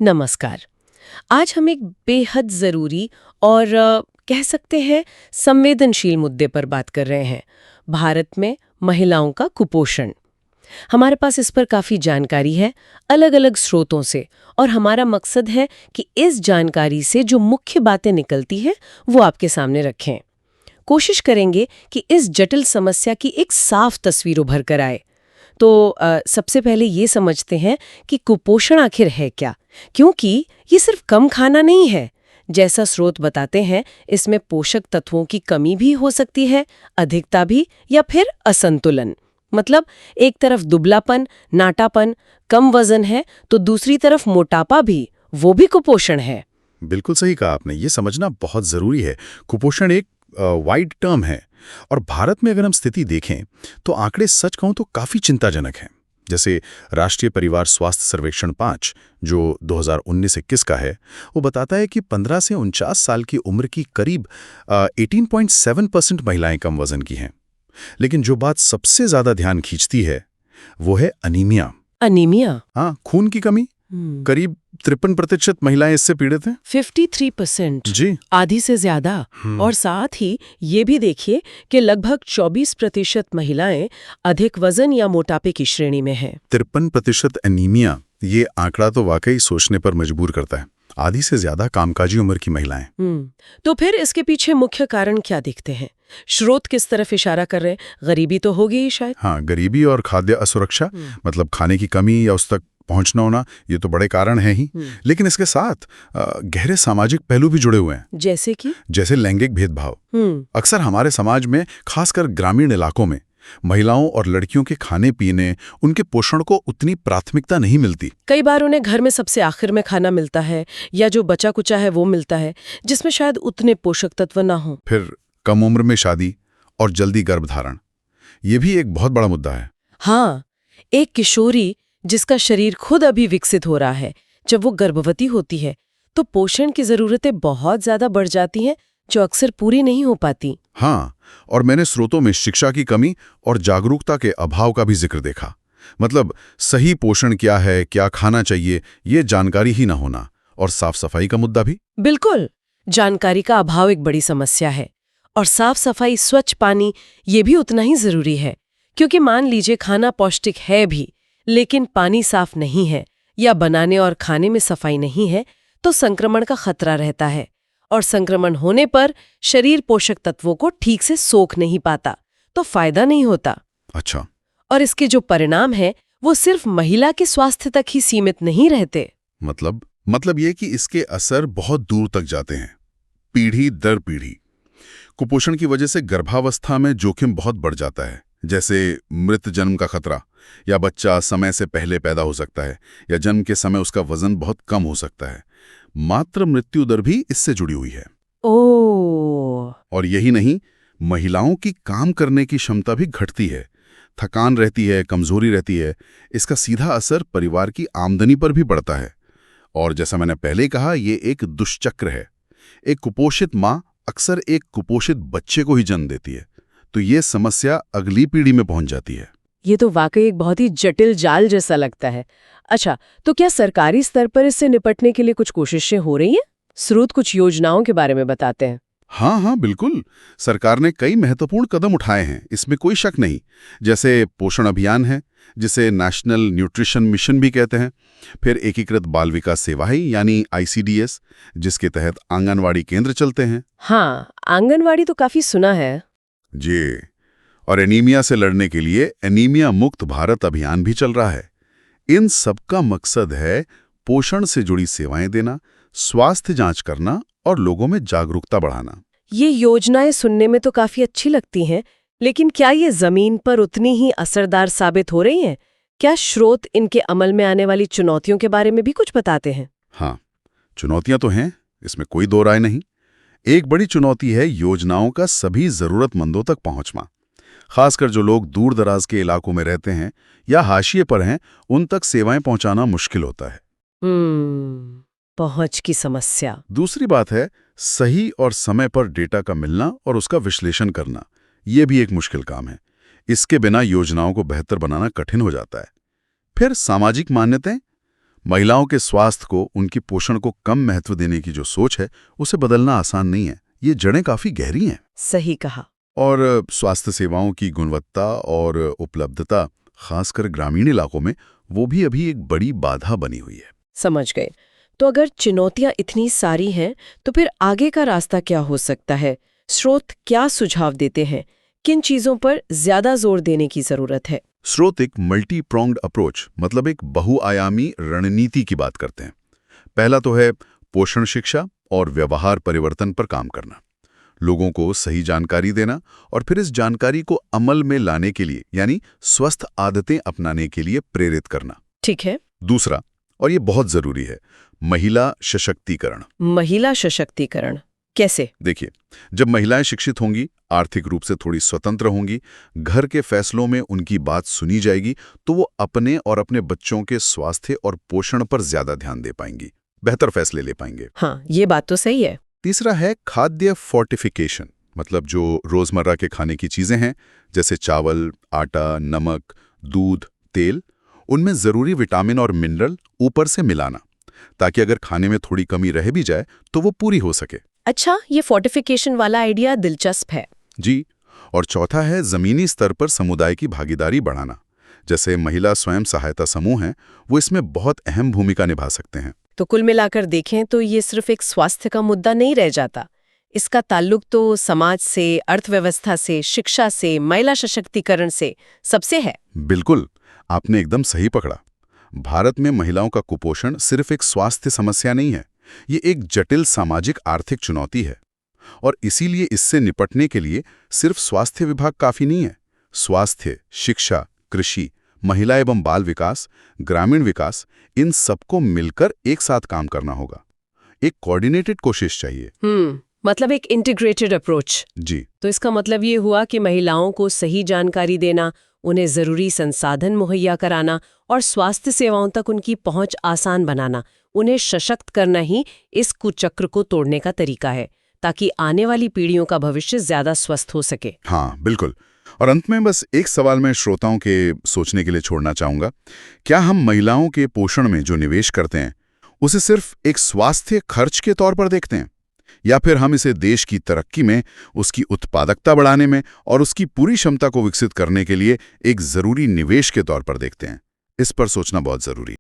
नमस्कार। आज हम एक बेहद ज़रूरी और कह सकते हैं संवेदनशील मुद्दे पर बात कर रहे हैं। भारत में महिलाओं का कुपोषण। हमारे पास इस पर काफ़ी जानकारी है अलग-अलग स्रोतों से, और हमारा मकसद है कि इस जानकारी से जो मुख्य बातें निकलती हैं वो आपके सामने रखें। कोशिश करेंगे कि इस जटिल समस्या की एक साफ तस्वीर उभर कर आए। तो सबसे पहले ये समझते हैं कि कुपोषण आखिर है क्या, क्योंकि ये सिर्फ कम खाना नहीं है। जैसा स्रोत बताते हैं, इसमें पोषक तत्वों की कमी भी हो सकती है, अधिकता भी, या फिर असंतुलन। मतलब एक तरफ दुबलापन, नाटापन, कम वजन है तो दूसरी तरफ मोटापा भी, वो भी कुपोषण है। बिल्कुल सही कहा आपने। ये समझना बहुत जरूरी है। कुपोषण एक वाइड टर्म है, और भारत में अगर हम स्थिति देखें तो आंकड़े सच कहूं तो काफी चिंताजनक हैं। जैसे राष्ट्रीय परिवार स्वास्थ्य सर्वेक्षण 5 जो 2019-21 का है, वो बताता है कि 15 से 49 साल की उम्र की करीब 18.7% महिलाएं कम वजन की हैं। लेकिन जो बात सबसे ज्यादा ध्यान खींचती है वो है अनीमिया। अनीमिया? हाँ, खून की कमी। करीब 53% महिलाएं इससे पीड़ित हैं। 53%? जी, आधी से ज्यादा। और साथ ही ये भी देखिए कि लगभग 24% महिलाएं अधिक वजन या मोटापे की श्रेणी में हैं। 53% एनीमिया, ये आंकड़ा तो वाकई सोचने पर मजबूर करता है। आधी से ज्यादा कामकाजी उम्र की महिलाएं। तो फिर इसके पीछे मुख्य कारण क्या दिखते हैं? स्रोत किस तरफ इशारा कर रहे हैं? गरीबी तो होगी ही शायद। हाँ, गरीबी और खाद्य असुरक्षा, मतलब खाने की कमी या उस तक पहुंचना होना, ये तो बड़े कारण हैं ही। लेकिन इसके साथ गहरे सामाजिक पहलू भी जुड़े हुए हैं। जैसे कि? जैसे लैंगिक भेदभाव। अक्सर हमारे समाज में, खासकर ग्रामीण इलाकों में, महिलाओं और लड़कियों के खाने पीने, उनके पोषण को उतनी प्राथमिकता नहीं मिलती। कई बार उन्हें घर में सबसे आखिर में खाना मिलता है, या जो बचा कुचा है वो मिलता है, जिसमें शायद उतने पोषक तत्व ना हो। फिर कम उम्र में शादी और जल्दी गर्भधारण, ये भी एक बहुत बड़ा मुद्दा है। हाँ, एक किशोरी जिसका शरीर खुद अभी विकसित हो रहा है, जब वो गर्भवती होती है तो पोषण की जरूरतें बहुत ज्यादा बढ़ जाती हैं, जो अक्सर पूरी नहीं हो पाती। हाँ, और मैंने स्रोतों में शिक्षा की कमी और जागरूकता के अभाव का भी जिक्र देखा। मतलब सही पोषण क्या है, क्या खाना चाहिए, ये जानकारी ही ना होना। और साफ सफाई का मुद्दा भी। बिल्कुल, जानकारी का अभाव एक बड़ी समस्या है। और साफ सफाई, स्वच्छ पानी, ये भी उतना ही जरूरी है। क्योंकि मान लीजिए खाना पौष्टिक है भी, लेकिन पानी साफ नहीं है, या बनाने और खाने में सफाई नहीं है, तो संक्रमण का खतरा रहता है। और संक्रमण होने पर शरीर पोषक तत्वों को ठीक से सोख नहीं पाता, तो फायदा नहीं होता। अच्छा। और इसके जो परिणाम है वो सिर्फ महिला के स्वास्थ्य तक ही सीमित नहीं रहते। मतलब ये कि इसके असर बहुत दूर तक जाते हैं, पीढ़ी दर पीढ़ी। कुपोषण की वजह से गर्भावस्था में जोखिम बहुत बढ़ जाता है, जैसे मृत जन्म का खतरा, या बच्चा समय से पहले पैदा हो सकता है, या जन्म के समय उसका वजन बहुत कम हो सकता है। मातृ मृत्यु दर भी इससे जुड़ी हुई है। ओह! और यही नहीं, महिलाओं की काम करने की क्षमता भी घटती है, थकान रहती है, कमजोरी रहती है। इसका सीधा असर परिवार की आमदनी पर भी पड़ता है। और जैसा मैंने पहले कहा, ये एक दुष्चक्र है। एक कुपोषित माँ अक्सर एक कुपोषित बच्चे को ही जन्म देती है, तो ये समस्या अगली पीढ़ी में पहुंच जाती है। ये तो वाकई एक बहुत ही जटिल जाल जैसा लगता है। अच्छा, तो क्या सरकारी स्तर पर इससे निपटने के लिए कुछ कोशिशें हो रही हैं? स्रोत कुछ योजनाओं के बारे में बताते हैं। हाँ, बिल्कुल। सरकार ने कई महत्वपूर्ण कदम उठाए हैं, इसमें कोई शक नहीं। जैसे पोषण अभियान है, जिसे नेशनल न्यूट्रिशन मिशन भी कहते हैं। फिर एकीकृत बाल विकास सेवाएं यानी ICDS, जिसके तहत आंगनवाड़ी केंद्र चलते हैं। हाँ, आंगनवाड़ी तो काफी सुना है। जी। और एनीमिया से लड़ने के लिए एनीमिया मुक्त भारत अभियान भी चल रहा है। इन सबका मकसद है पोषण से जुड़ी सेवाएं देना, स्वास्थ्य जांच करना और लोगों में जागरूकता बढ़ाना। ये योजनाएं सुनने में तो काफी अच्छी लगती हैं, लेकिन क्या ये जमीन पर उतनी ही असरदार साबित हो रही हैं? क्या स्रोत इनके अमल में आने वाली चुनौतियों के बारे में भी कुछ बताते हैं? हाँ, चुनौतियां तो हैं, इसमें कोई दो राय नहीं। एक बड़ी चुनौती है योजनाओं का सभी जरूरतमंदों तक पहुंचना। खासकर जो लोग दूर दराज के इलाकों में रहते हैं या हाशिए पर हैं, उन तक सेवाएं पहुंचाना मुश्किल होता है। पहुंच की समस्या। दूसरी बात है सही और समय पर डेटा का मिलना और उसका विश्लेषण करना। यह भी एक मुश्किल काम है। इसके बिना योजनाओं को बेहतर बनाना कठिन हो जाता है। फिर सामाजिक मान्यताएं, महिलाओं के स्वास्थ्य को, उनकी पोषण को कम महत्व देने की जो सोच है, उसे बदलना आसान नहीं है। ये जड़ें काफी गहरी हैं। सही कहा। और स्वास्थ्य सेवाओं की गुणवत्ता और उपलब्धता, खासकर ग्रामीण इलाकों में, वो भी अभी एक बड़ी बाधा बनी हुई है। समझ गए। तो अगर चुनौतियां इतनी सारी हैं, तो फिर आगे का रास्ता क्या हो सकता है? स्रोत क्या सुझाव देते हैं? किन चीजों पर ज्यादा जोर देने की जरूरत है? स्रोत एक मल्टी प्रोंग्ड अप्रोच, मतलब एक बहुआयामी रणनीति की बात करते हैं। पहला तो है पोषण शिक्षा और व्यवहार परिवर्तन पर काम करना, लोगों को सही जानकारी देना और फिर इस जानकारी को अमल में लाने के लिए, यानी स्वस्थ आदतें अपनाने के लिए प्रेरित करना। ठीक है। दूसरा, और ये बहुत जरूरी है, महिला सशक्तिकरण। महिला सशक्तिकरण कैसे? देखिए, जब महिलाएं शिक्षित होंगी, आर्थिक रूप से थोड़ी स्वतंत्र होंगी, घर के फैसलों में उनकी बात सुनी जाएगी, तो वो अपने और अपने बच्चों के स्वास्थ्य और पोषण पर ज्यादा ध्यान दे पाएंगी, बेहतर फैसले ले पाएंगे। हाँ, ये बात तो सही है। तीसरा है खाद्य फोर्टिफिकेशन, मतलब जो रोजमर्रा के खाने की चीजें हैं, जैसे चावल, आटा, नमक, दूध, तेल, उनमें जरूरी विटामिन और मिनरल ऊपर से मिलाना, ताकि अगर खाने में थोड़ी कमी रह भी जाए तो वो पूरी हो सके। अच्छा, ये फोर्टिफिकेशन वाला आइडिया दिलचस्प है। जी। और चौथा है जमीनी स्तर पर समुदाय की भागीदारी बढ़ाना, जैसे महिला स्वयं सहायता समूह हैं, वो इसमें बहुत अहम भूमिका निभा सकते हैं। तो कुल मिलाकर देखें तो ये सिर्फ एक स्वास्थ्य का मुद्दा नहीं रह जाता। इसका ताल्लुक तो समाज से, अर्थव्यवस्था से, शिक्षा से, महिला सशक्तिकरण से, सबसे है। बिल्कुल, आपने एकदम सही पकड़ा। भारत में महिलाओं का कुपोषण सिर्फ एक स्वास्थ्य समस्या नहीं है, ये एक जटिल सामाजिक आर्थिक चुनौती है। और इसीलिए इससे निपटने के लिए सिर्फ स्वास्थ्य विभाग काफी नहीं है। स्वास्थ्य, शिक्षा, कृषि, महिला एवं बाल विकास, ग्रामीण विकास, इन सबको मिलकर एक साथ काम करना होगा। एक कोऑर्डिनेटेड कोशिश चाहिए। मतलब एक इंटीग्रेटेड अप्रोच। जी। तो इसका मतलब ये हुआ कि महिलाओं को सही जानकारी देना, उन्हें जरूरी संसाधन मुहैया कराना और स्वास्थ्य सेवाओं तक उनकी पहुंच आसान बनाना, उन्हें सशक्त करना ही इस कुचक्र को तोड़ने का तरीका है, ताकि आने वाली पीढ़ियों का भविष्य ज्यादा स्वस्थ हो सके। हाँ, बिल्कुल। और अंत में बस एक सवाल मैं श्रोताओं के सोचने के लिए छोड़ना चाहूंगा। क्या हम महिलाओं के पोषण में जो निवेश करते हैं, उसे सिर्फ एक स्वास्थ्य खर्च के तौर पर देखते हैं, या फिर हम इसे देश की तरक्की में, उसकी उत्पादकता बढ़ाने में और उसकी पूरी क्षमता को विकसित करने के लिए एक जरूरी निवेश के तौर पर देखते हैं? इस पर सोचना बहुत जरूरी है।